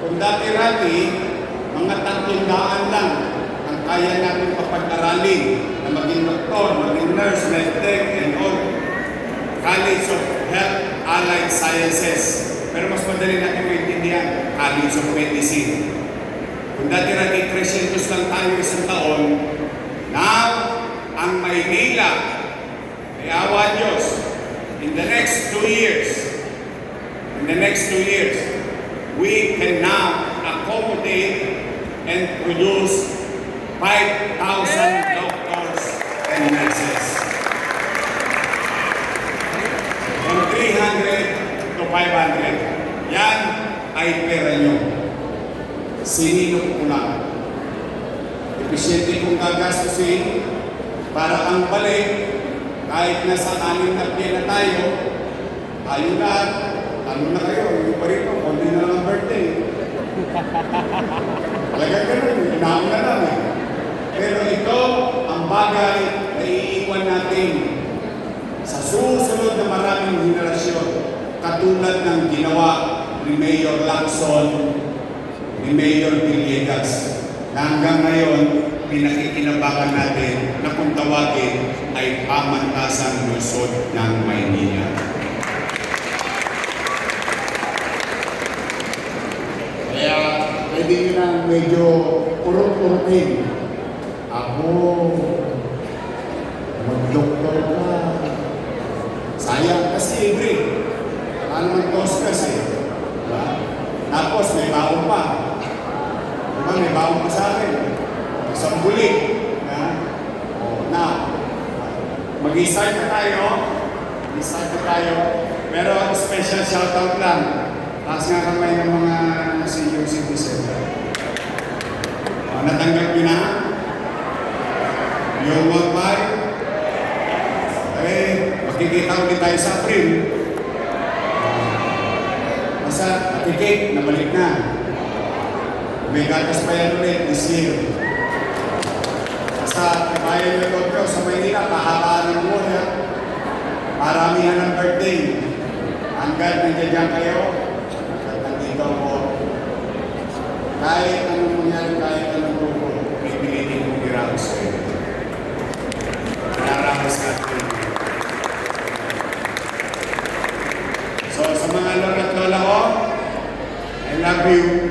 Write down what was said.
Kung dati-rati, mga 300 lang ang kaya natin papag-aralin na maging doktor, maging nurse, medtech, and all College of Health Allied Sciences. Pero mas madali natin maintindihan, College of Medicine. Kung dati-rati 300 lang tayo isang taon, now, ang Maynila, ay awa Diyos, in the next 2 years, we can now accommodate and produce 5,000 doctors and nurses. From 300 to 500. Yan ay pera nyo. Sinino ko lang. Episyente kong gagastusin para ang balik, kahit nasa 6 na piya na tayo lahat, ano na kayo, yung pa rin po, kundi na lang ang birthday. Talagang ganun, inaam na lang eh. Pero ito, ang bagay na iiwan natin sa susunod na maraming henerasyon, katulad ng ginawa ni Mayor Lacson, ni Mayor Villegas, na hanggang ngayon, pinakikinabangan natin na kung tawagin ay Pamantasan Lungsod ng Maynila. Kaya pwede nyo na medyo urot-urotin. Ako, mag-doktor ka. Sayang kasi libre. Ano mag-tos kasi? Diba? Tapos may baon pa. Diba? May baon pa sa akin. Isang bulig. Now, mag-i-start na tayo. Pero special shoutout lang. Taas nga kamay ng mga senior citizen. Natanggap nyo na? Yung worldwide? Makikita ulit tayo sa April. Basta, matikik, nabalik na. May gatas pa yan ulit this year. Basta, bayan nyo ito sa Maynila, kahabaan ng buhay. Maramihan ng birthday. Hanggang nandiyan kayo, nandito ko. Kahit anong mangyari, kahit anong grupo, pipilitin mo giraos kayo. Naramas natin. So, sa mga lola at lola ko, I love you.